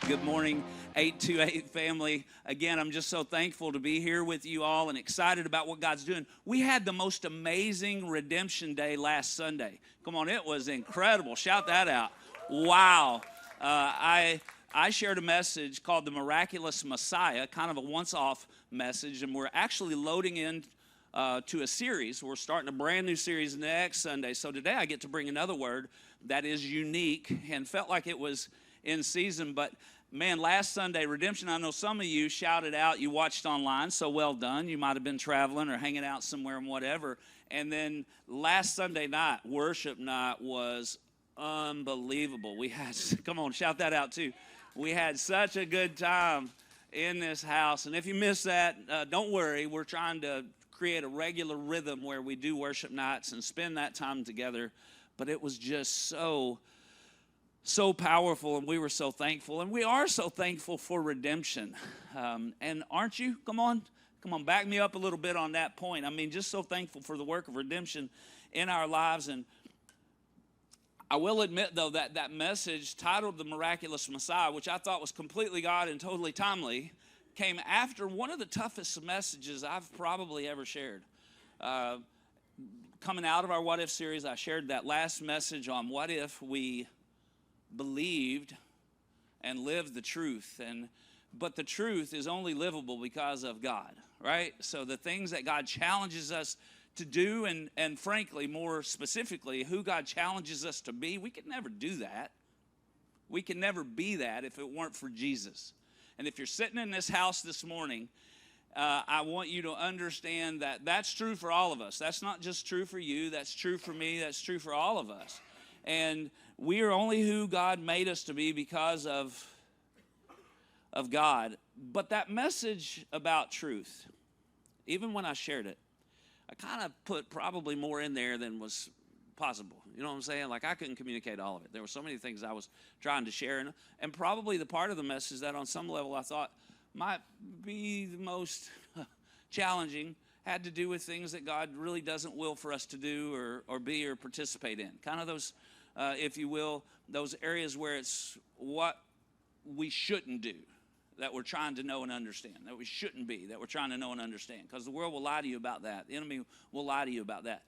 Good morning, 828 family. Again, I'm just so thankful to be here with you all and excited about what God's doing. We had the most amazing redemption day last Sunday. Come on, it was incredible. Shout that out. Wow. I shared a message called The Miraculous Messiah, kind of a once-off message, and we're actually loading in to a series. We're starting a brand new series next Sunday. So today I get to bring another word that is unique and felt like it was in season. But man, last Sunday, redemption, I know some of you shouted out, you watched online, so well done. You might have been traveling or hanging out somewhere and whatever. And then last Sunday night, worship night was unbelievable. We had, come on, shout that out too. We had such a good time in this house. And if you missed that, don't worry. We're trying to create a regular rhythm where we do worship nights and spend that time together. But it was just so powerful, and we were so thankful, and we are so thankful for redemption. And aren't you? Come on, back me up a little bit on that point. I mean, just so thankful for the work of redemption in our lives. And I will admit, though, that that message titled The Miraculous Messiah, which I thought was completely God and totally timely, came after one of the toughest messages I've probably ever shared. Coming out of our What If series, I shared that last message on what if we believed and lived the truth, but the truth is only livable because of God, right? So the things that God challenges us to do, and frankly, more specifically, who God challenges us to be, we could never do that. We can never be that if it weren't for Jesus. And if you're sitting in this house this morning, I want you to understand that that's true for all of us. That's not just true for you. That's true for me. That's true for all of us. And we are only who God made us to be because of God. But that message about truth, even when I shared it, I kind of put probably more in there than was possible. You know what I'm saying? Like, I couldn't communicate all of it. There were so many things I was trying to share. And probably the part of the message that on some level I thought might be the most challenging had to do with things that God really doesn't will for us to do or be or participate in. Kind of those, if you will, those areas where it's what we shouldn't do, that we're trying to know and understand, that we shouldn't be, that we're trying to know and understand. Because the world will lie to you about that. The enemy will lie to you about that.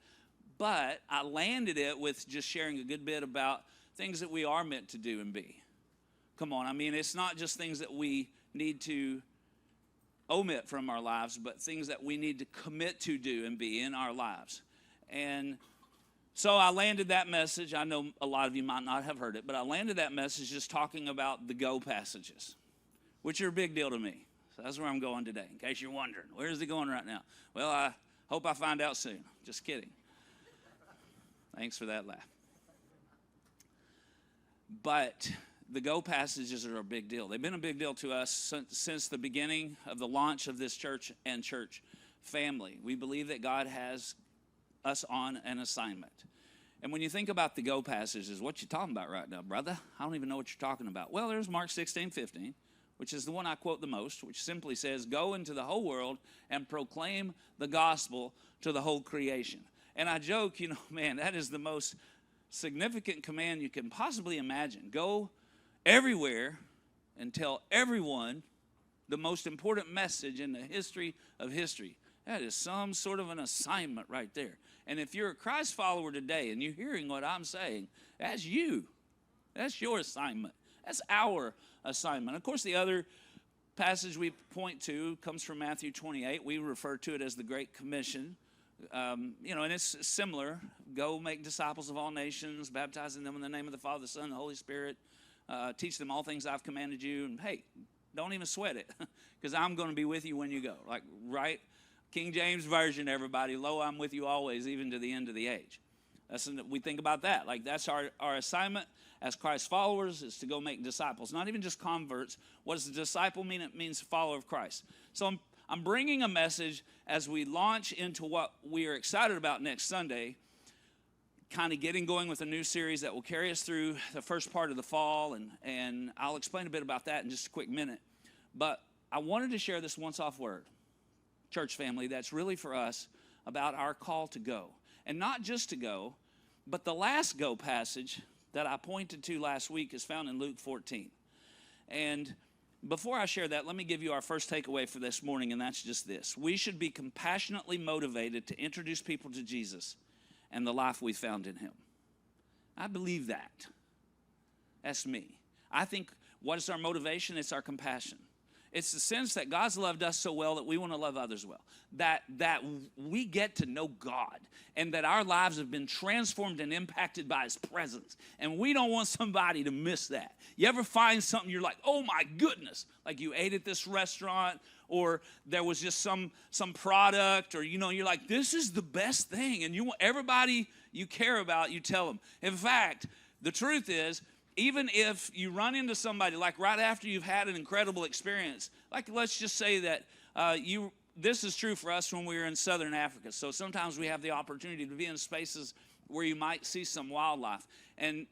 But I landed it with just sharing a good bit about things that we are meant to do and be. Come on, I mean, it's not just things that we need to omit from our lives, but things that we need to commit to do and be in our lives. And so I landed that message. I know a lot of you might not have heard it, but I landed that message just talking about the go passages, which are a big deal to me. So that's where I'm going today, in case you're wondering. Where is he going right now? Well, I hope I find out soon. Just kidding. Thanks for that laugh. But the go passages are a big deal. They've been a big deal to us since the beginning of the launch of this church and church family. We believe that God has us on an assignment. And when you think about the go passages, what you talking about right now, brother? I don't even know what you're talking about. Well, there's Mark 16:15, which is the one I quote the most, which simply says, go into the whole world and proclaim the gospel to the whole creation. And I joke, man, that is the most significant command you can possibly imagine. Go everywhere and tell everyone the most important message in the history of history. That is some sort of an assignment right there. And if you're a Christ follower today and you're hearing what I'm saying, that's you. That's your assignment. That's our assignment. Of course, the other passage we point to comes from Matthew 28. We refer to it as the Great Commission. And it's similar. Go make disciples of all nations, baptizing them in the name of the Father, the Son, and the Holy Spirit. Teach them all things I've commanded you. And hey, don't even sweat it, because I'm going to be with you when you go. Like, right? King James Version, everybody. Lo, I'm with you always, even to the end of the age. We think about that. Like, that's our assignment as Christ followers, is to go make disciples. Not even just converts. What does a disciple mean? It means a follower of Christ. So I'm bringing a message as we launch into what we are excited about next Sunday, kind of getting going with a new series that will carry us through the first part of the fall, and I'll explain a bit about that in just a quick minute. But I wanted to share this once-off word, church family, that's really for us about our call to go. And not just to go, but the last go passage that I pointed to last week is found in Luke 14. And before I share that, let me give you our first takeaway for this morning, and that's just this. We should be compassionately motivated to introduce people to Jesus and the life we found in him. I believe that. That's me. I think what is our motivation? It's our compassion. It's the sense that God's loved us so well that we want to love others well. That we get to know God and that our lives have been transformed and impacted by his presence. And we don't want somebody to miss that. You ever find something you're like, oh my goodness, like you ate at this restaurant or there was just some product or, you're like, this is the best thing. And you want everybody you care about, you tell them. In fact, the truth is, even if you run into somebody, like right after you've had an incredible experience, like let's just say that this is true for us when we were in Southern Africa. So sometimes we have the opportunity to be in spaces where you might see some wildlife. And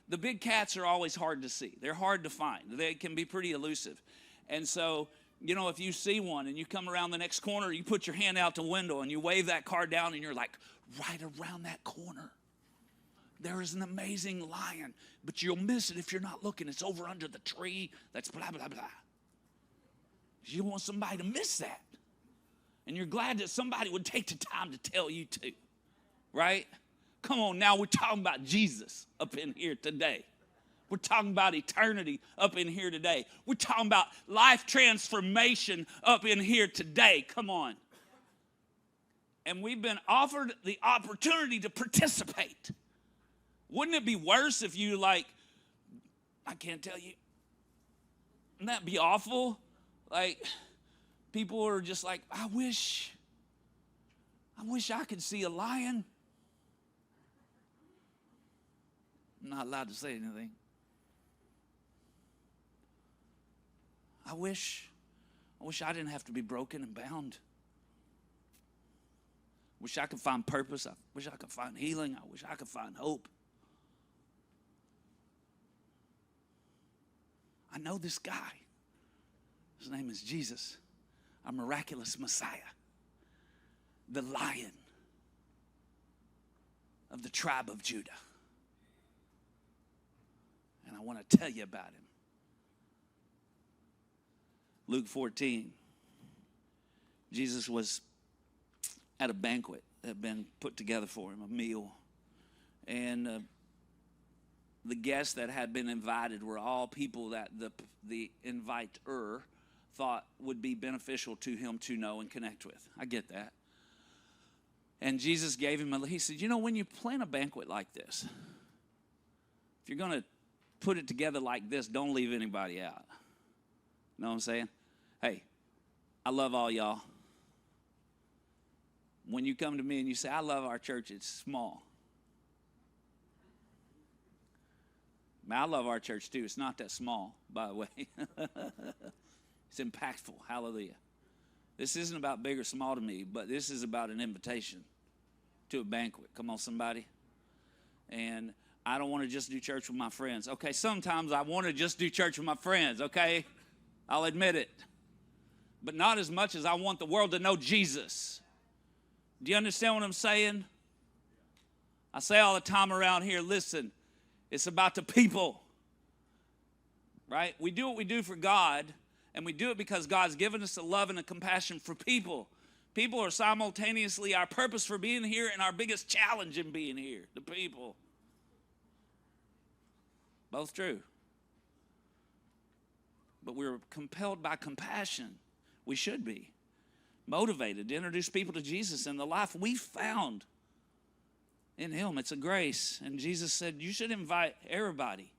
the big cats are always hard to see. They're hard to find. They can be pretty elusive. And so, if you see one and you come around the next corner, you put your hand out the window and you wave that car down and you're like, right around that corner, there is an amazing lion, but you'll miss it if you're not looking. It's over under the tree. That's blah, blah, blah. You want somebody to miss that. And you're glad that somebody would take the time to tell you to, right? Come on, now we're talking about Jesus up in here today. We're talking about eternity up in here today. We're talking about life transformation up in here today. Come on. And we've been offered the opportunity to participate. Wouldn't it be worse if you I can't tell you, wouldn't that be awful? Like, people are just like, I wish I could see a lion. I'm not allowed to say anything. I wish I didn't have to be broken and bound. Wish I could find purpose. I wish I could find healing. I wish I could find hope. I know this guy. His name is Jesus, our miraculous Messiah, the Lion of the tribe of Judah. And I want to tell you about him. Luke 14, Jesus was at a banquet that had been put together for him, a meal. And the guests that had been invited were all people that the inviter thought would be beneficial to him to know and connect with. I get that. And Jesus gave him he said, when you plan a banquet like this, if you're going to put it together like this, don't leave anybody out. You know what I'm saying? Hey, I love all y'all. When you come to me and you say, I love our church, it's small. I love our church too. It's not that small, by the way. It's impactful. Hallelujah. This isn't about big or small to me, but this is about an invitation to a banquet. Come on, somebody. And I don't want to just do church with my friends. Okay, sometimes I want to just do church with my friends, okay? I'll admit it. But not as much as I want the world to know Jesus. Do you understand what I'm saying? I say all the time around here, listen, it's about the people, right? We do what we do for God, and we do it because God's given us a love and a compassion for people. People are simultaneously our purpose for being here and our biggest challenge in being here, the people. Both true. But we're compelled by compassion. We should be motivated to introduce people to Jesus and the life we found in him. It's a grace. And Jesus said, you should invite everybody,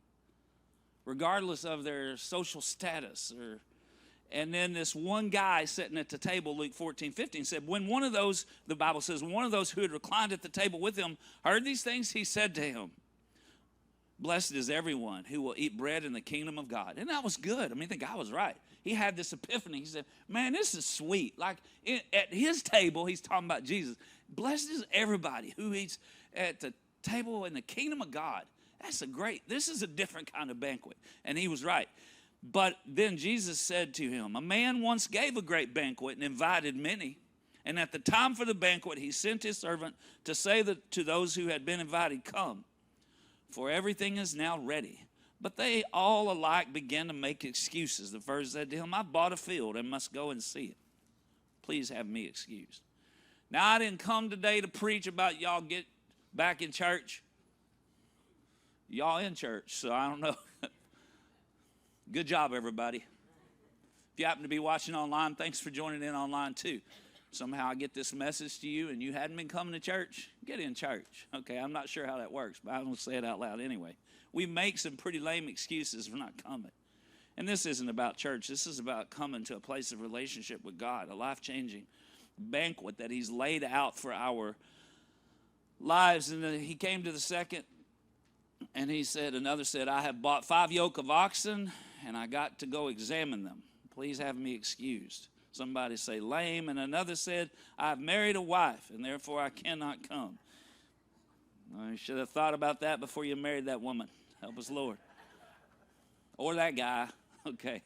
regardless of their social status. And then this one guy sitting at the table, Luke 14:15, said, when one of those, the Bible says, when one of those who had reclined at the table with him heard these things, he said to him, blessed is everyone who will eat bread in the kingdom of God. And that was good. I mean, the guy was right. He had this epiphany. He said, man, this is sweet. Like at his table, he's talking about Jesus. Blessed is everybody who eats at the table in the kingdom of God. This is a different kind of banquet. And he was right. But then Jesus said to him, a man once gave a great banquet and invited many. And at the time for the banquet, he sent his servant to say to those who had been invited, come, for everything is now ready. But they all alike began to make excuses. The first said to him, I bought a field and must go and see it. Please have me excused. Now, I didn't come today to preach about y'all get back in church. Y'all in church, so I don't know. Good job, everybody. If you happen to be watching online, thanks for joining in online too. Somehow I get this message to you and you hadn't been coming to church, get in church. Okay, I'm not sure how that works, but I'm going to say it out loud anyway. We make some pretty lame excuses for not coming. And this isn't about church. This is about coming to a place of relationship with God, a life-changing banquet that he's laid out for our lives. And then he came to the second, and he said, another said, I have bought 5 yoke of oxen, and I got to go examine them. Please have me excused. Somebody say lame, and another said, I've married a wife, and therefore I cannot come. You should have thought about that before you married that woman. Help us, Lord. Or that guy. Okay,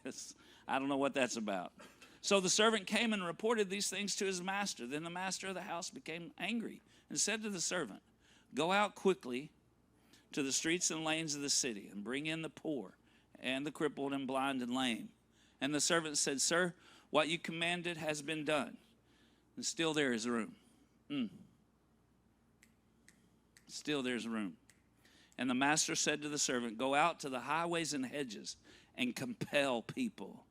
I don't know what that's about. So the servant came and reported these things to his master. Then the master of the house became angry and said to the servant, go out quickly to the streets and lanes of the city and bring in the poor and the crippled and blind and lame. And the servant said, sir, what you commanded has been done. And still there is room. Still there's room. And the master said to the servant, go out to the highways and hedges and compel people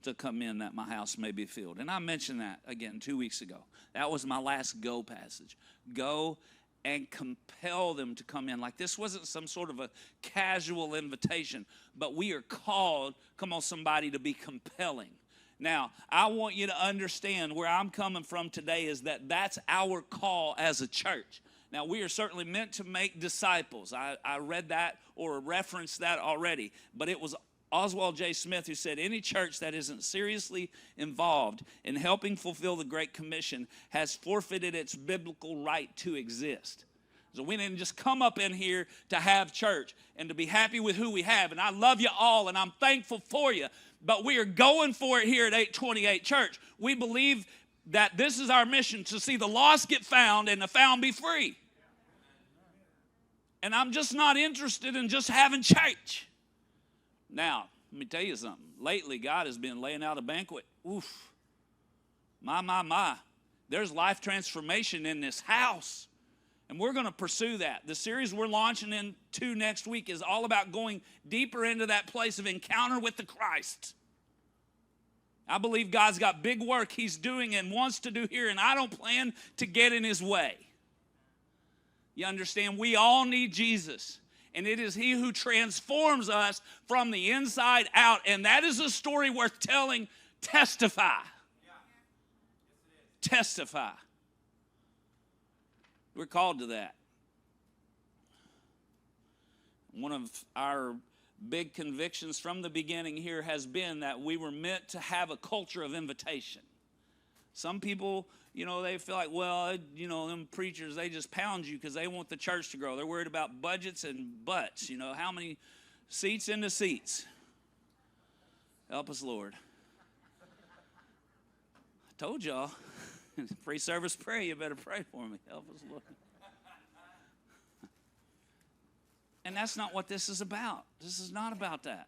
to come in that my house may be filled. And I mentioned that again 2 weeks ago. That was my last go passage. Go and compel them to come in. Like this wasn't some sort of a casual invitation, but we are called, come on somebody, to be compelling. Now, I want you to understand where I'm coming from today is that that's our call as a church. Now, we are certainly meant to make disciples. I read that or referenced that already. But it was Oswald J. Smith who said, any church that isn't seriously involved in helping fulfill the Great Commission has forfeited its biblical right to exist. So we didn't just come up in here to have church and to be happy with who we have. And I love you all, and I'm thankful for you. But we are going for it here at 828 Church. We believe that this is our mission, to see the lost get found and the found be free. And I'm just not interested in just having church. Now, let me tell you something. Lately, God has been laying out a banquet. Oof. My. There's life transformation in this house. And we're going to pursue that. The series we're launching into next week is all about going deeper into that place of encounter with the Christ. I believe God's got big work he's doing and wants to do here, and I don't plan to get in his way. You understand? We all need Jesus, and it is he who transforms us from the inside out, and that is a story worth telling. Testify. Yeah. Yes, it is. Testify. We're called to that. One of our big convictions from the beginning here has been that we were meant to have a culture of invitation. Some people, they feel like, well, them preachers, they just pound you because they want the church to grow. They're worried about budgets and butts. How many seats into seats? Help us, Lord. I told y'all. Pre-service prayer, you better pray for me. Help us, Lord. And that's not what this is about. This is not about that.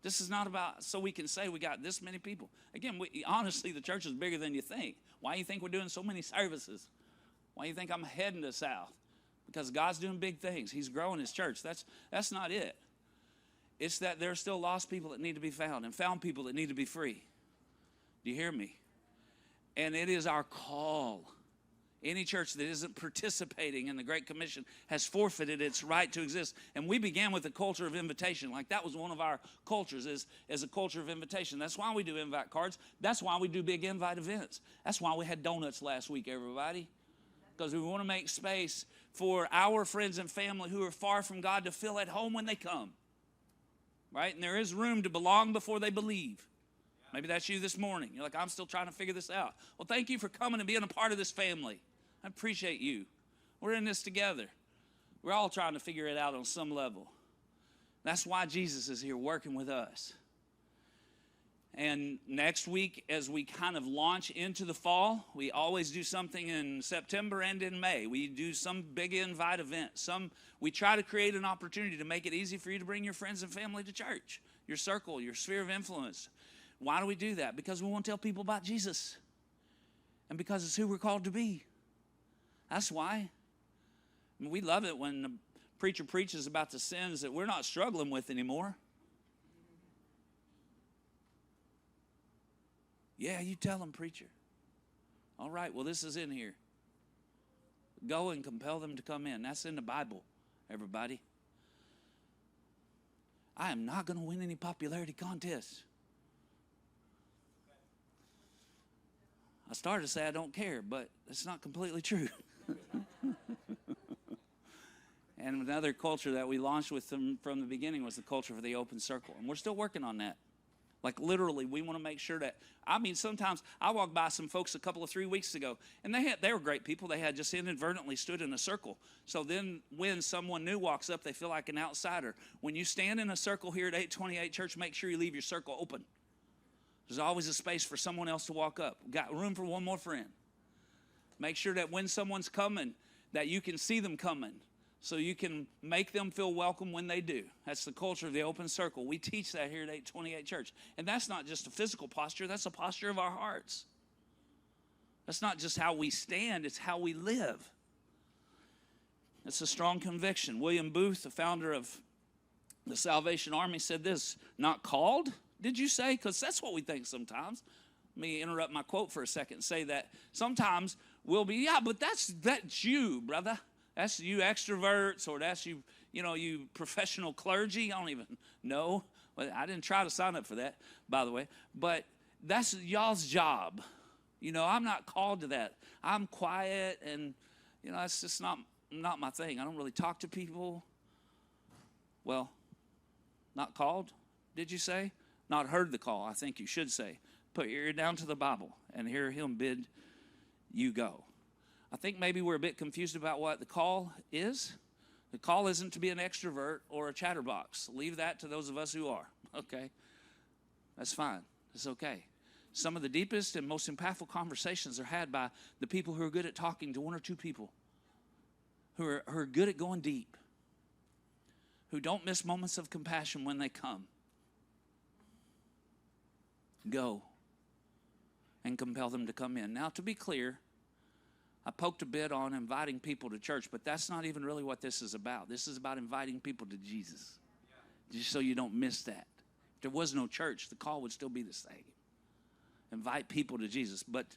This is not about so we can say we got this many people. Again, honestly, the church is bigger than you think. Why do you think we're doing so many services? Why do you think I'm heading to South? Because God's doing big things. He's growing his church. That's not it. It's that there are still lost people that need to be found and found people that need to be free. Do you hear me? And it is our call. Any church that isn't participating in the Great Commission has forfeited its right to exist. And we began with a culture of invitation. Like that was one of our cultures, is a culture of invitation. That's why we do invite cards. That's why we do big invite events. That's why we had donuts last week, everybody. Because we want to make space for our friends and family who are far from God to feel at home when they come. Right? And there is room to belong before they believe. Maybe that's you this morning. You're like, I'm still trying to figure this out. Well, thank you for coming and being a part of this family. I appreciate you. We're in this together. We're all trying to figure it out on some level. That's why Jesus is here working with us. And next week, as we kind of launch into the fall, we always do something in September and in May. We do some big invite event. We try to create an opportunity to make it easy for you to bring your friends and family to church, your circle, your sphere of influence. Why do we do that? Because we want to tell people about Jesus. And because it's who we're called to be. That's why. I mean, we love it when the preacher preaches about the sins that we're not struggling with anymore. Yeah, you tell them, preacher. All right, well, this is in here. Go and compel them to come in. That's in the Bible, everybody. I am not going to win any popularity contests. I started to say I don't care, but it's not completely true. And another culture that we launched with them from the beginning was the culture for the open circle. And we're still working on that. Like literally, we want to make sure that, I mean, sometimes I walked by some folks 3 weeks ago, and they were great people. They had just inadvertently stood in a circle. So then when someone new walks up, they feel like an outsider. When you stand in a circle here at 828 Church, make sure you leave your circle open. There's always a space for someone else to walk up. Got room for one more friend. Make sure that when someone's coming, that you can see them coming. So you can make them feel welcome when they do. That's the culture of the open circle. We teach that here at 828 Church. And that's not just a physical posture. That's a posture of our hearts. That's not just how we stand. It's how we live. It's a strong conviction. William Booth, the founder of the Salvation Army, said this, not called, did you say? Because that's what we think sometimes. Let me interrupt my quote for a second and say that sometimes we'll be, yeah, but that's you, brother. That's you extroverts, or that's you, you professional clergy. I don't even know. Well, I didn't try to sign up for that, by the way. But that's y'all's job. I'm not called to that. I'm quiet, and, that's just not my thing. I don't really talk to people. Well, not called, did you say? Not heard the call, I think you should say. Put your ear down to the Bible and hear him bid you go. I think maybe we're a bit confused about what the call is. The call isn't to be an extrovert or a chatterbox. Leave that to those of us who are, okay? That's fine. It's okay. Some of the deepest and most impactful conversations are had by the people who are good at talking to one or two people, who are good at going deep, who don't miss moments of compassion when they come. Go and compel them to come in. Now, to be clear, I poked a bit on inviting people to church, but that's not even really what this is about. This is about inviting people to Jesus, just so you don't miss that. If there was no church, the call would still be the same. Invite people to Jesus. But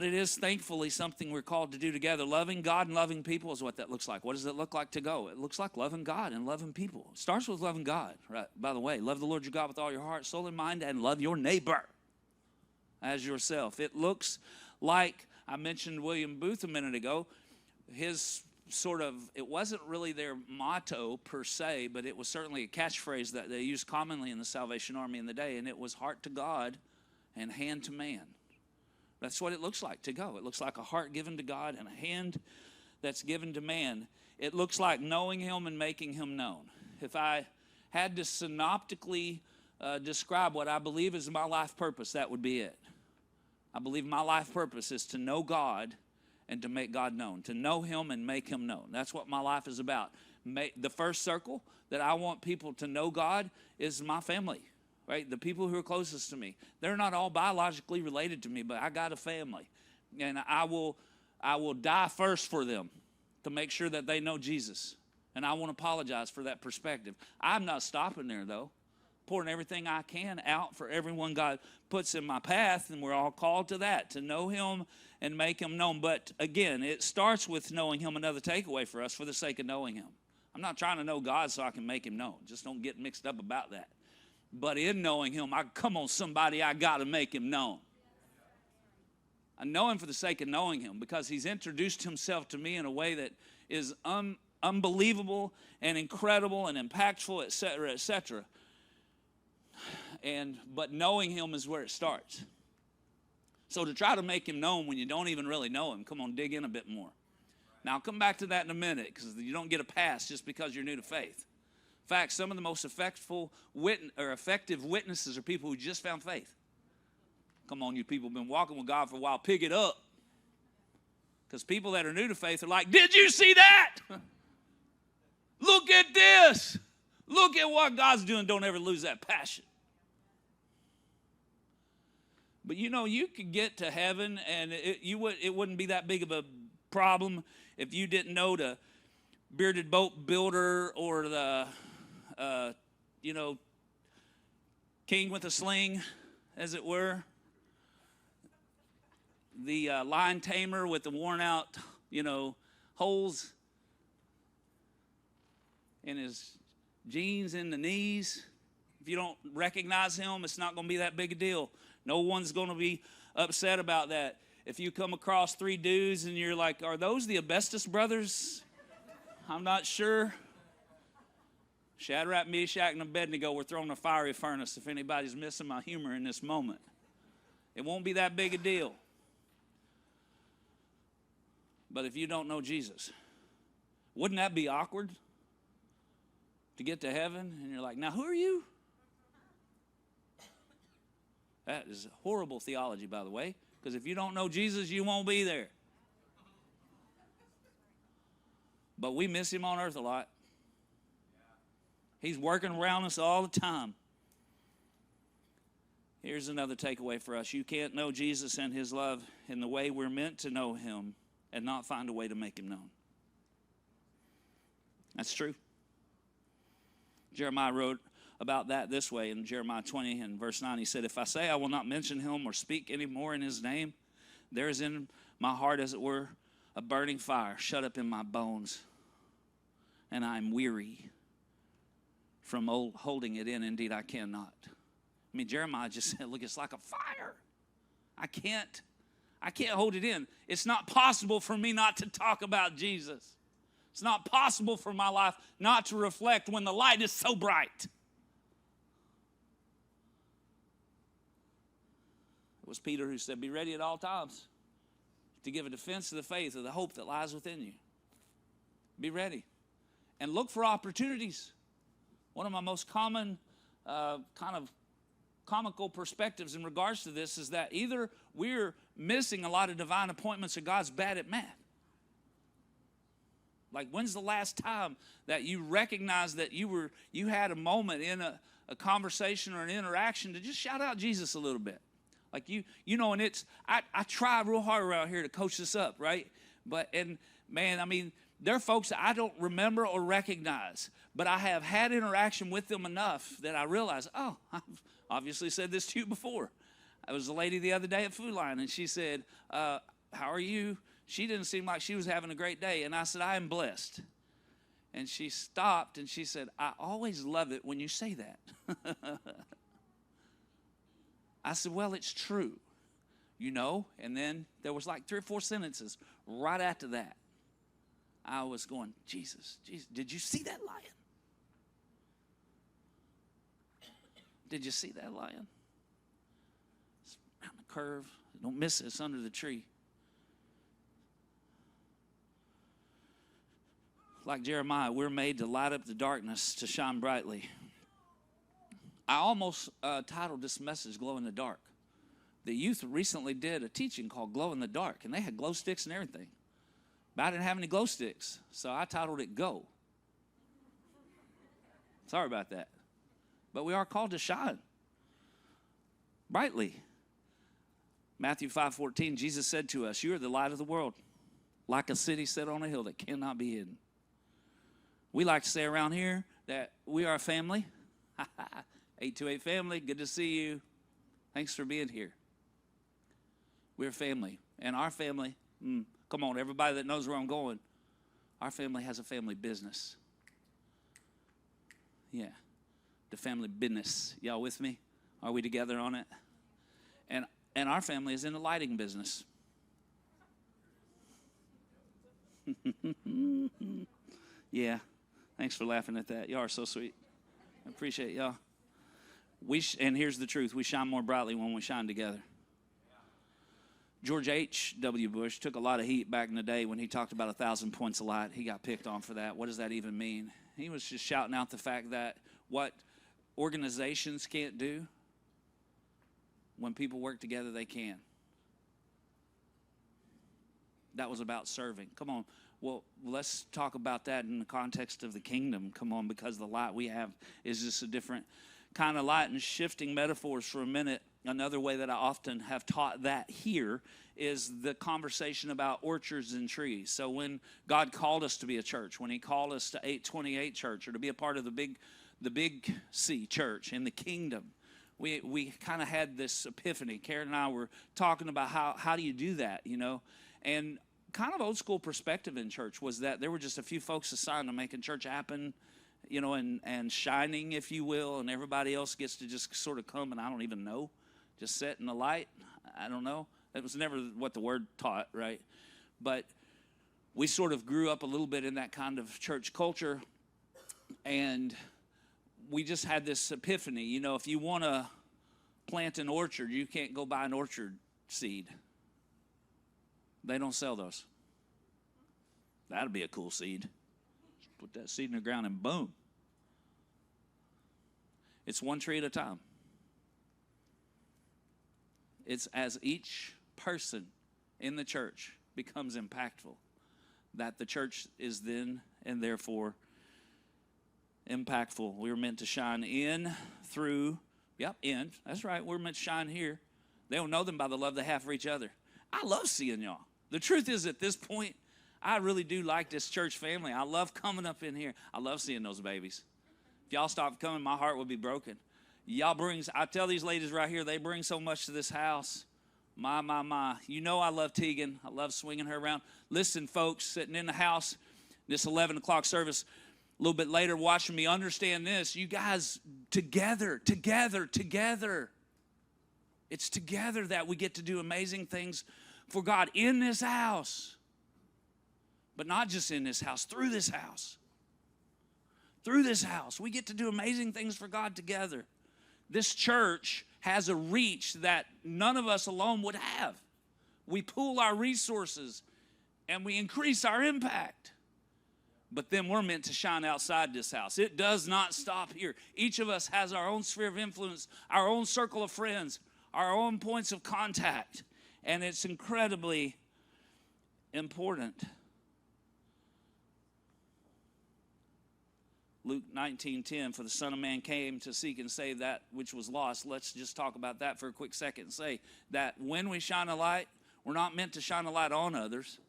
it is thankfully something we're called to do together. Loving God and loving people is what that looks like. What does it look like to go? It looks like loving God and loving people. It starts with loving God, right? By the way, love the Lord your God with all your heart, soul, and mind, and love your neighbor as yourself. It looks like, I mentioned William Booth a minute ago. His it wasn't really their motto per se, but it was certainly a catchphrase that they used commonly in the Salvation Army in the day, and it was heart to God and hand to man. That's what it looks like to go. It looks like a heart given to God and a hand that's given to man. It looks like knowing him and making him known. If I had to synoptically describe what I believe is my life purpose, that would be it. I believe my life purpose is to know God and to make God known, to know him and make him known. That's what my life is about. The first circle that I want people to know God is my family, right? The people who are closest to me. They're not all biologically related to me, but I got a family. And I will die first for them to make sure that they know Jesus. And I won't apologize for that perspective. I'm not stopping there, though. Pouring everything I can out for everyone God puts in my path, and we're all called to that, to know him and make him known. But again, it starts with knowing him. Another takeaway for us, for the sake of knowing him. I'm not trying to know God so I can make him known. Just don't get mixed up about that. But in knowing him, come on, somebody, I got to make him known. I know him for the sake of knowing him, because he's introduced himself to me in a way that is unbelievable and incredible and impactful, etc., etc. But knowing him is where it starts. So to try to make him known when you don't even really know him, come on, dig in a bit more. Now, I'll come back to that in a minute, because you don't get a pass just because you're new to faith. In fact, some of the most effective witnesses are people who just found faith. Come on, you people have been walking with God for a while. Pick it up. Because people that are new to faith are like, did you see that? Look at this. Look at what God's doing. Don't ever lose that passion. But you know, you could get to heaven and it wouldn't be that big of a problem if you didn't know the bearded boat builder or the, king with a sling, as it were. The lion tamer with the worn out, holes in his jeans in the knees. If you don't recognize him, it's not going to be that big a deal. No one's going to be upset about that. If you come across 3 dudes and you're like, are those the Asbestos brothers? I'm not sure. Shadrach, Meshach, and Abednego were thrown in a fiery furnace, if anybody's missing my humor in this moment. It won't be that big a deal. But if you don't know Jesus, wouldn't that be awkward? To get to heaven and you're like, now who are you? That is horrible theology, by the way, because if you don't know Jesus, you won't be there. But we miss him on earth a lot. He's working around us all the time. Here's another takeaway for us. You can't know Jesus and his love in the way we're meant to know him and not find a way to make him known. That's true. Jeremiah wrote about that this way in Jeremiah 20 and verse 9. He said, if I say I will not mention him or speak any more in his name, there is in my heart, as it were, a burning fire shut up in my bones, and I am weary from holding it in. Indeed, I cannot. I mean, Jeremiah just said, look, it's like a fire. I can't hold it in. It's not possible for me not to talk about Jesus. It's not possible for my life not to reflect when the light is so bright. It was Peter who said, be ready at all times to give a defense of the faith of the hope that lies within you. Be ready. And look for opportunities. One of my most common kind of comical perspectives in regards to this is that either we're missing a lot of divine appointments or God's bad at math. Like, when's the last time that you recognized that you had a moment in a conversation or an interaction to just shout out Jesus a little bit? Like, and it's, I try real hard around here to coach this up, right? Man, I mean, there are folks that I don't remember or recognize, but I have had interaction with them enough that I realize, oh, I've obviously said this to you before. I was a lady the other day at Food Line, and she said, how are you? She didn't seem like she was having a great day. And I said, I am blessed. And she stopped, and she said, I always love it when you say that. I said, well, it's true, And then there was like 3 or 4 sentences right after that. I was going, Jesus, did you see that lion? Did you see that lion? It's around the curve. Don't miss it. It's under the tree. Like Jeremiah, we're made to light up the darkness to shine brightly. I almost titled this message, Glow in the Dark. The youth recently did a teaching called Glow in the Dark, and they had glow sticks and everything. But I didn't have any glow sticks, so I titled it Go. Sorry about that. But we are called to shine brightly. Matthew 5:14, Jesus said to us, you are the light of the world, like a city set on a hill that cannot be hidden. We like to say around here that we are a family. 828 family, good to see you. Thanks for being here. We're a family. And our family, come on, everybody that knows where I'm going, our family has a family business. Yeah, the family business. Y'all with me? Are we together on it? And our family is in the lighting business. Yeah, thanks for laughing at that. Y'all are so sweet. I appreciate y'all. And here's the truth. We shine more brightly when we shine together. George H.W. Bush took a lot of heat back in the day when he talked about 1,000 points of light. He got picked on for that. What does that even mean? He was just shouting out the fact that what organizations can't do, when people work together, they can. That was about serving. Come on. Well, let's talk about that in the context of the kingdom. Come on, because the light we have is just a different kind of light. And shifting metaphors for a minute, another way that I often have taught that here is the conversation about orchards and trees. So when God called us to be a church, when he called us to 828 Church or to be a part of the big C church in the kingdom, we kind of had this epiphany. Karen and I were talking about how do you do that, you know? And kind of old school perspective in church was that there were just a few folks assigned to making church happen, you know, and shining, if you will, and everybody else gets to just sort of come and I don't even know, just sit in the light. I don't know. It was never what the word taught, right? But we sort of grew up a little bit in that kind of church culture, and we just had this epiphany. You know, if you want to plant an orchard, you can't go buy an orchard seed. They don't sell those. That'd be a cool seed. Just put that seed in the ground and boom. It's one tree at a time. It's as each person in the church becomes impactful that the church is then and therefore impactful. We were meant to shine in, through, in. That's right, we're meant to shine here. They don't know them by the love they have for each other. I love seeing y'all. The truth is, at this point, I really do like this church family. I love coming up in here. I love seeing those babies. If y'all stopped coming, my heart would be broken. Y'all I tell these ladies right here, they bring so much to this house. My. You know I love Tegan. I love swinging her around. Listen, folks, sitting in the house, this 11 o'clock service, a little bit later, watching me understand this. You guys, together. It's together that we get to do amazing things for God in this house. But not just in this house, through this house. Through this house. We get to do amazing things for God together. This church has a reach that none of us alone would have. We pool our resources and we increase our impact. But then we're meant to shine outside this house. It does not stop here. Each of us has our own sphere of influence, our own circle of friends, our own points of contact. And it's incredibly important. Luke 19:10, for the Son of Man came to seek and save that which was lost. Let's just talk about that for a quick second and say that when we shine a light, we're not meant to shine a light on others.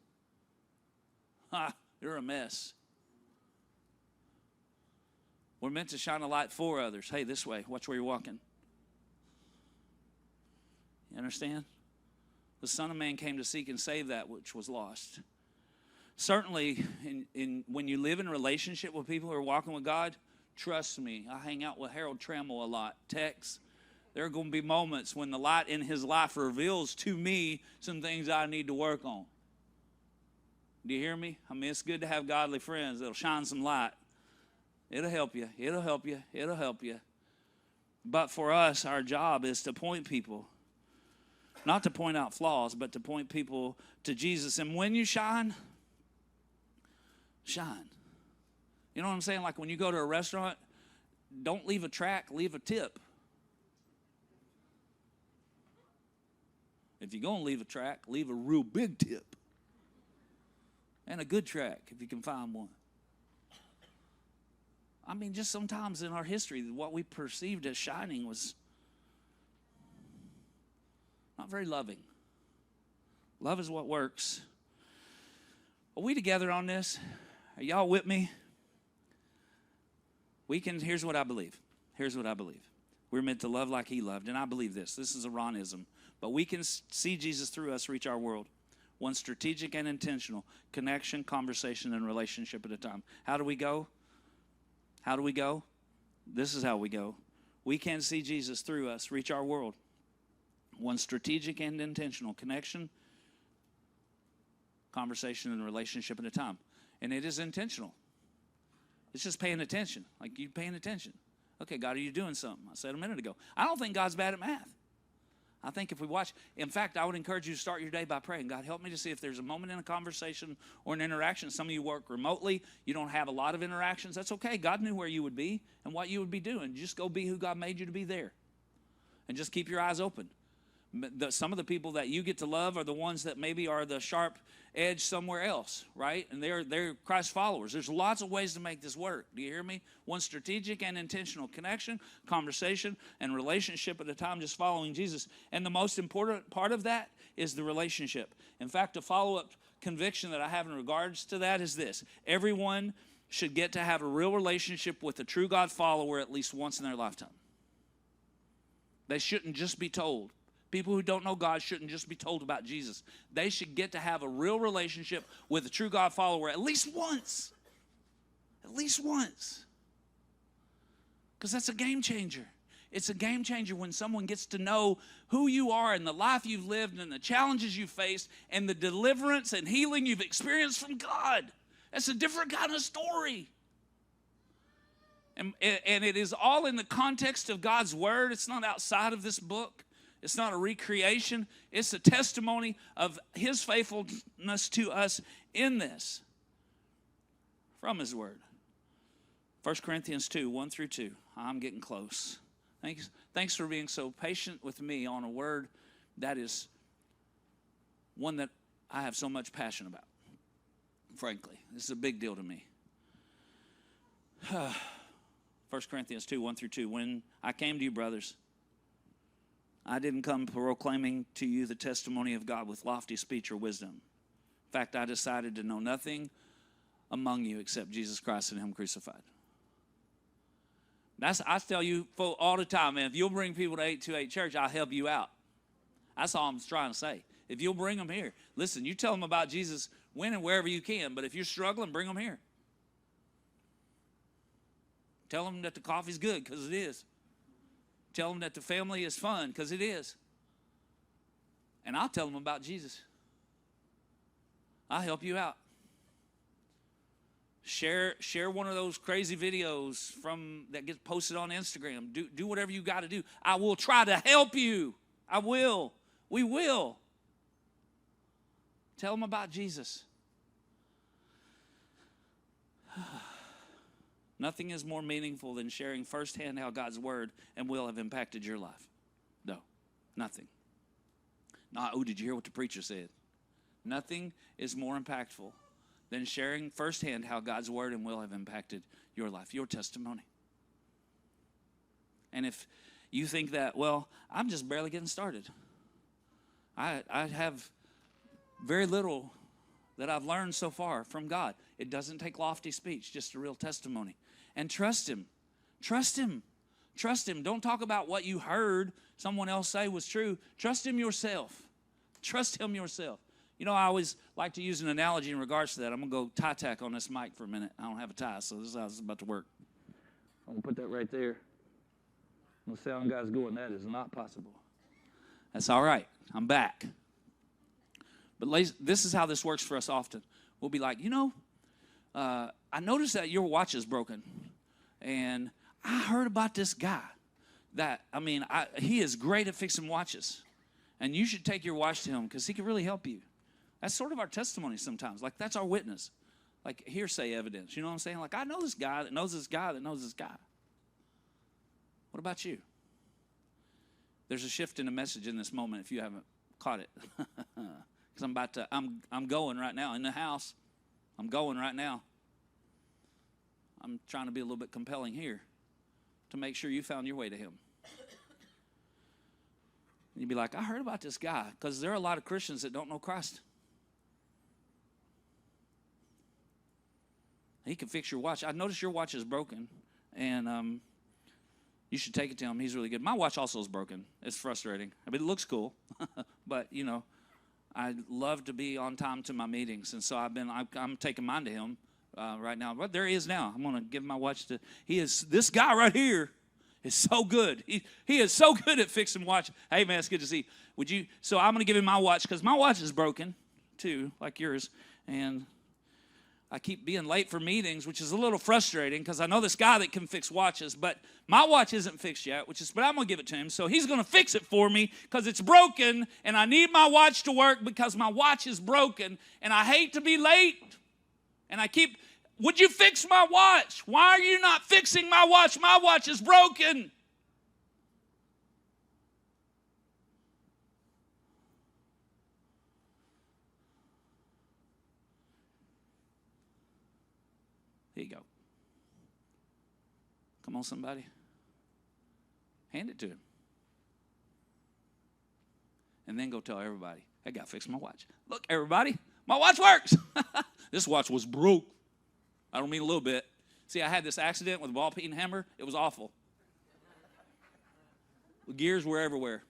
You're a mess. We're meant to shine a light for others. Hey, this way. Watch where you're walking. You understand? The Son of Man came to seek and save that which was lost. Certainly, when you live in a relationship with people who are walking with God, trust me, I hang out with Harold Trammell a lot. Tex, there are going to be moments when the light in his life reveals to me some things I need to work on. Do you hear me? I mean, it's good to have godly friends that'll shine some light. It'll help you. It'll help you. It'll help you. But for us, our job is to point people, not to point out flaws, but to point people to Jesus. And when you shine, shine. You know what I'm saying? Like when you go to a restaurant, don't leave a track, leave a tip. If you're going to leave a track, leave a real big tip. And a good track, if you can find one. I mean, just sometimes in our history, what we perceived as shining was not very loving. Love is what works. Are we together on this? Are y'all with me? Here's what I believe. Here's what I believe. We're meant to love like he loved, and I believe this. This is a Ronism. But we can see Jesus through us reach our world. One strategic and intentional connection, conversation, and relationship at a time. How do we go? How do we go? This is how we go. We can see Jesus through us reach our world. One strategic and intentional connection, conversation, and relationship at a time. And it is intentional. It's just paying attention. Like you paying attention. Okay, God, are you doing something? I said a minute ago. I don't think God's bad at math. I think if we watch, in fact, I would encourage you to start your day by praying, God, help me to see if there's a moment in a conversation or an interaction. Some of you work remotely. You don't have a lot of interactions. That's okay. God knew where you would be and what you would be doing. Just go be who God made you to be there. And just keep your eyes open. Some of the people that you get to love are the ones that maybe are the sharp edge somewhere else, right? And they're Christ followers. There's lots of ways to make this work. Do you hear me? One strategic and intentional connection, conversation, and relationship at a time, just following Jesus. And the most important part of that is the relationship. In fact, a follow-up conviction that I have in regards to that is this. Everyone should get to have a real relationship with a true God follower at least once in their lifetime. They shouldn't just be told. People who don't know God shouldn't just be told about Jesus. They should get to have a real relationship with a true God follower at least once. At least once. Because that's a game changer. It's a game changer when someone gets to know who you are and the life you've lived and the challenges you've faced and the deliverance and healing you've experienced from God. That's a different kind of story. And it is all in the context of God's word. It's not outside of this book. It's not a recreation. It's a testimony of his faithfulness to us in this from his word. 1 Corinthians 2, 1 through 2. I'm getting close. Thanks for being so patient with me on a word that is one that I have so much passion about, frankly. This is a big deal to me. 1 Corinthians 2, 1 through 2. When I came to you, brothers, I didn't come proclaiming to you the testimony of God with lofty speech or wisdom. In fact, I decided to know nothing among you except Jesus Christ and him crucified. I tell you all the time, man, if you'll bring people to 828 Church, I'll help you out. That's all I'm trying to say. If you'll bring them here. Listen, you tell them about Jesus when and wherever you can, but if you're struggling, bring them here. Tell them that the coffee's good, because it is. Tell them that the family is fun, because it is. And I'll tell them about Jesus. I'll help you out. Share one of those crazy videos that gets posted on Instagram. Do whatever you got to do. I will try to help you. I will. We will. Tell them about Jesus. Nothing is more meaningful than sharing firsthand how God's word and will have impacted your life. No, nothing. Did you hear what the preacher said? Nothing is more impactful than sharing firsthand how God's word and will have impacted your life, your testimony. And if you think that, well, I'm just barely getting started. I have very little that I've learned so far from God. It doesn't take lofty speech, just a real testimony. And trust him. Trust him. Trust him. Don't talk about what you heard someone else say was true. Trust him yourself. Trust him yourself. You know, I always like to use an analogy in regards to that. I'm going to go tie tack on this mic for a minute. I don't have a tie, so this is how it's about to work. I'm going to put that right there. The sound guy's going, that is not possible. That's all right. I'm back. But this is how this works for us often. We'll be like, I noticed that your watch is broken. And I heard about this guy he is great at fixing watches. And you should take your watch to him because he can really help you. That's sort of our testimony sometimes. Like, that's our witness. Like hearsay evidence. You know what I'm saying? Like, I know this guy that knows this guy that knows this guy. What about you? There's a shift in the message in this moment if you haven't caught it. Because I'm going right now in the house. I'm going right now. I'm trying to be a little bit compelling here to make sure you found your way to him. And you'd be like, I heard about this guy, because there are a lot of Christians that don't know Christ. He can fix your watch. I noticed your watch is broken, and you should take it to him. He's really good. My watch also is broken. It's frustrating. I mean, it looks cool, but, I love to be on time to my meetings, and so I'm taking mine to him right now. But there he is now. I'm going to give my watch to. This guy right here is so good. He is so good at fixing watch. Hey man, it's good to see you. So I'm going to give him my watch because my watch is broken too, like yours, and I keep being late for meetings, which is a little frustrating because I know this guy that can fix watches, but my watch isn't fixed yet, but I'm going to give it to him. So he's going to fix it for me because it's broken, and I need my watch to work because my watch is broken, and I hate to be late. And would you fix my watch? Why are you not fixing my watch? My watch is broken. Here you go. Come on, somebody. Hand it to him. And then go tell everybody, I got to fix my watch. Look, everybody, my watch works. This watch was broke. I don't mean a little bit. See, I had this accident with a ball-peen hammer. It was awful. The gears were everywhere.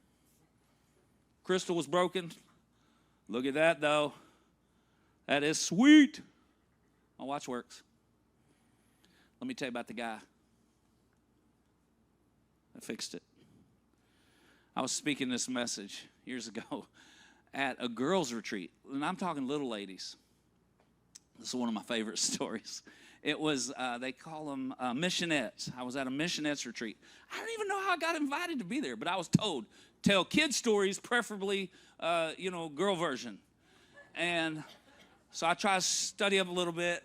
Crystal was broken. Look at that, though. That is sweet. My watch works. Let me tell you about the guy that fixed it. I was speaking this message years ago at a girls' retreat, and I'm talking little ladies. This is one of my favorite stories. It was, they call them missionettes. I was at a missionettes retreat. I don't even know how I got invited to be there, but I was told, tell kid stories, preferably, girl version. And so I tried to study up a little bit.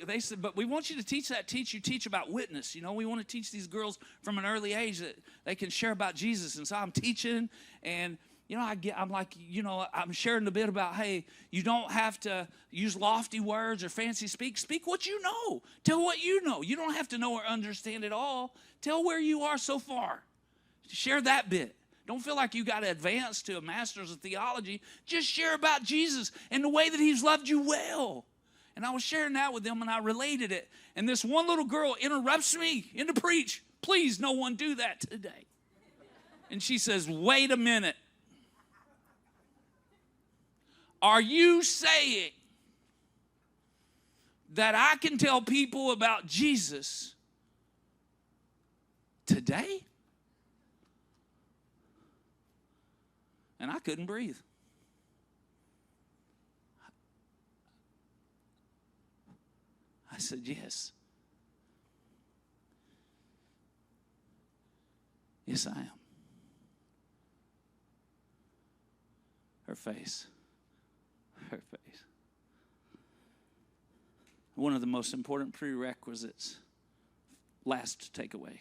They said, but we want you to teach about witness. We want to teach these girls from an early age that they can share about Jesus. And so I'm teaching, and I'm sharing a bit about, hey, you don't have to use lofty words or fancy speak. Speak what you know. Tell what you know. You don't have to know or understand it all. Tell where you are so far. Share that bit. Don't feel like you got to advance to a master's of theology. Just share about Jesus and the way that he's loved you well. And I was sharing that with them, and I related it. And this one little girl interrupts me in to preach. Please, no one do that today. And she says, wait a minute. Are you saying that I can tell people about Jesus today? And I couldn't breathe. I said, yes. Yes, I am. Her face. One of the most important prerequisites, last takeaway.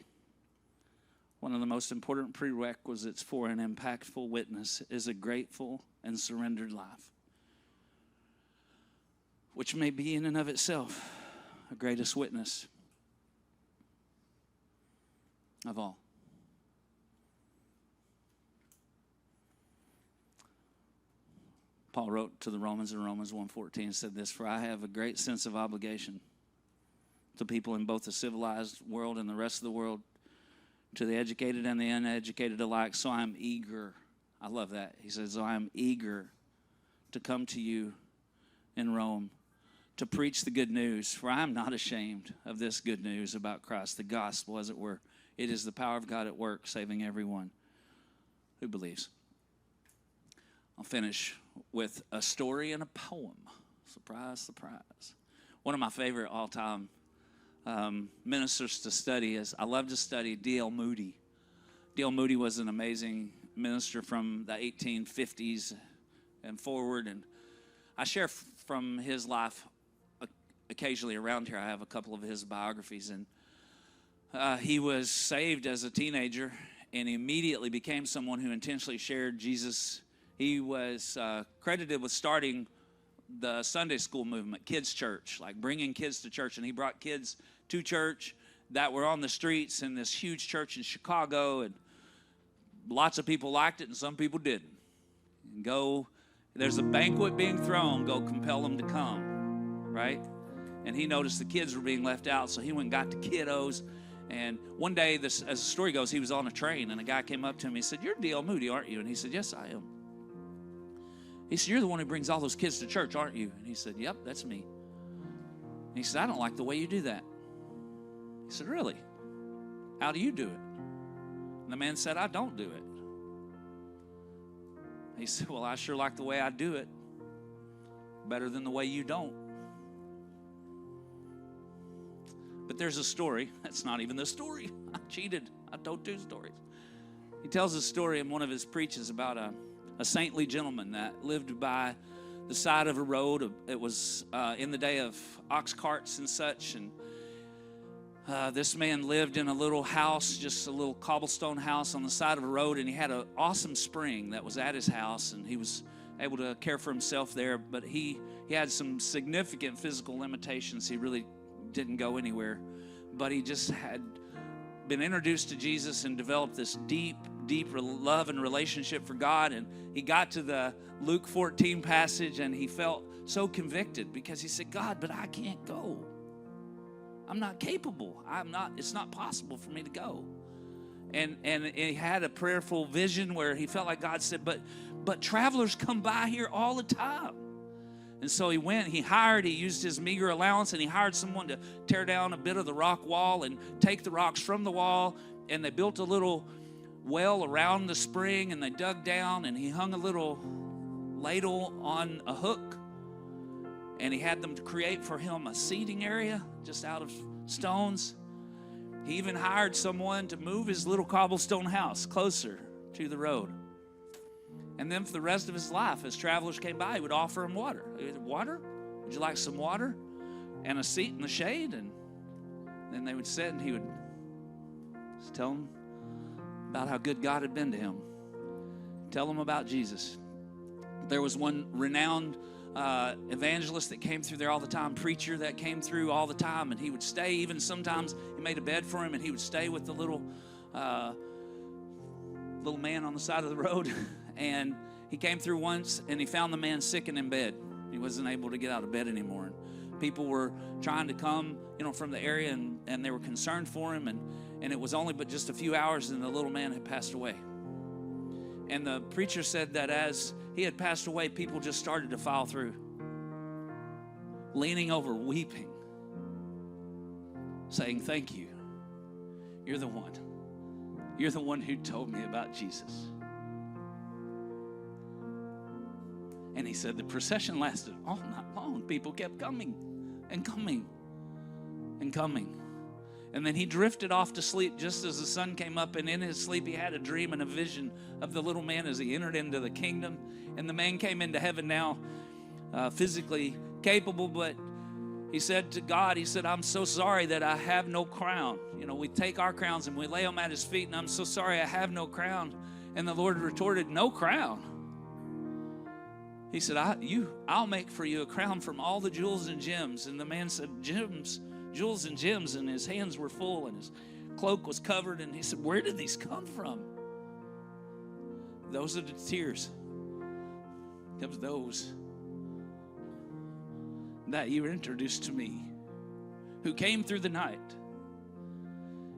One of the most important prerequisites for an impactful witness is a grateful and surrendered life, which may be in and of itself the greatest witness of all. Paul wrote to the Romans in Romans 1:14, said this, for I have a great sense of obligation to people in both the civilized world and the rest of the world, to the educated and the uneducated alike, so I'm eager. I love that. He says, so I'm eager to come to you in Rome to preach the good news, for I am not ashamed of this good news about Christ, the gospel, as it were. It is the power of God at work, saving everyone who believes. I'll finish with a story and a poem. Surprise, surprise. One of my favorite all-time ministers to study is, I love to study D.L. Moody. D.L. Moody was an amazing minister from the 1850s and forward, and I share from his life occasionally around here. I have a couple of his biographies, and he was saved as a teenager, and he immediately became someone who intentionally shared Jesus. He was credited with starting the Sunday school movement, kids' church, like bringing kids to church. And he brought kids to church that were on the streets in this huge church in Chicago. And lots of people liked it and some people didn't. And there's a banquet being thrown, go compel them to come, right? And he noticed the kids were being left out, so he went and got the kiddos. And one day, as the story goes, he was on a train, and a guy came up to him. He said, you're D.L. Moody, aren't you? And he said, yes, I am. He said, you're the one who brings all those kids to church, aren't you? And he said, yep, that's me. And he said, I don't like the way you do that. He said, really? How do you do it? And the man said, I don't do it. He said, well, I sure like the way I do it better than the way you don't. But there's a story. That's not even the story. I cheated. I told 2 stories. He tells a story in one of his preaches about a saintly gentleman that lived by the side of a road. It was in the day of ox carts and such. And this man lived in a little house, just a little cobblestone house on the side of a road. And he had an awesome spring that was at his house. And he was able to care for himself there. But he had some significant physical limitations. He really didn't go anywhere. But he just had been introduced to Jesus and developed this deep love and relationship for God. And he got to the Luke 14 passage and he felt so convicted because he said, God, but I can't go. I'm not capable. It's not possible for me to go. And he had a prayerful vision where he felt like God said, but travelers come by here all the time. And so he went, he used his meager allowance, and he hired someone to tear down a bit of the rock wall and take the rocks from the wall. And they built a little well around the spring, and they dug down, and he hung a little ladle on a hook. And he had them to create for him a seating area just out of stones. He even hired someone to move his little cobblestone house closer to the road. And then for the rest of his life, as travelers came by, he would offer them water. Water? Would you like some water? And a seat in the shade? And then they would sit and he would just tell them about how good God had been to him. Tell them about Jesus. There was one renowned evangelist that came through there all the time, preacher that came through all the time, and he would stay. Even sometimes he made a bed for him, and he would stay with the little man on the side of the road. And he came through once, and he found the man sick and in bed. He wasn't able to get out of bed anymore. And people were trying to come, from the area, and they were concerned for him. And it was only but just a few hours, and the little man had passed away. And the preacher said that as he had passed away, people just started to file through, leaning over, weeping, saying, thank you. You're the one. You're the one who told me about Jesus. And he said the procession lasted all night long. People kept coming and coming and coming. And then he drifted off to sleep just as the sun came up. And in his sleep, he had a dream and a vision of the little man as he entered into the kingdom. And the man came into heaven now, physically capable. But he said to God, he said, I'm so sorry that I have no crown. We take our crowns and we lay them at his feet. And I'm so sorry I have no crown. And the Lord retorted, no crown. He said, I'll make for you a crown from all the jewels and gems. And the man said, jewels and gems, and his hands were full, and his cloak was covered. And he said, where did these come from? Those are the tears of those that you were introduced to me, who came through the night.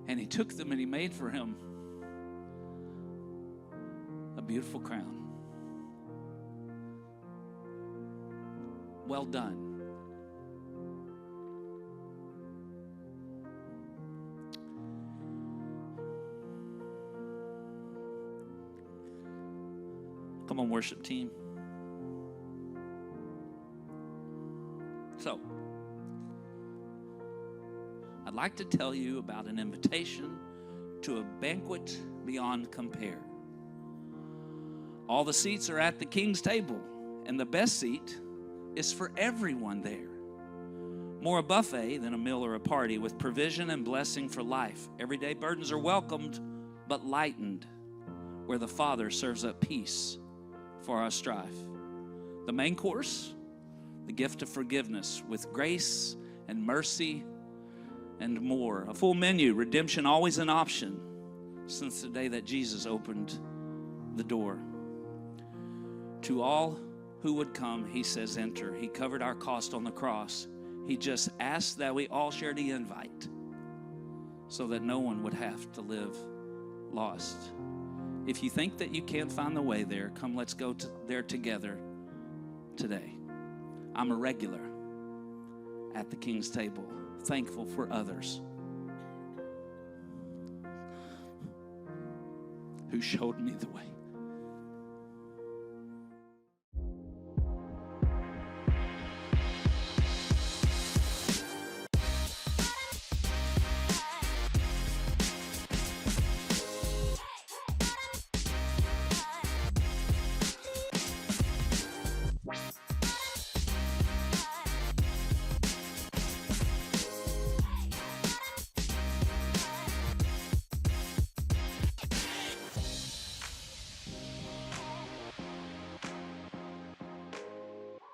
And he took them and he made for him a beautiful crown. Well done. Come on, worship team. So, I'd like to tell you about an invitation to a banquet beyond compare. All the seats are at the king's table, and the best seat is for everyone there. More a buffet than a meal or a party, with provision and blessing for life. Everyday burdens are welcomed, but lightened, where the Father serves up peace for our strife. The main course, the gift of forgiveness with grace and mercy and more. A full menu, redemption always an option since the day that Jesus opened the door. To all who would come, he says, enter. He covered our cost on the cross. He just asked that we all share the invite so that no one would have to live lost. If you think that you can't find the way there, come, let's go there together today. I'm a regular at the King's table, thankful for others who showed me the way.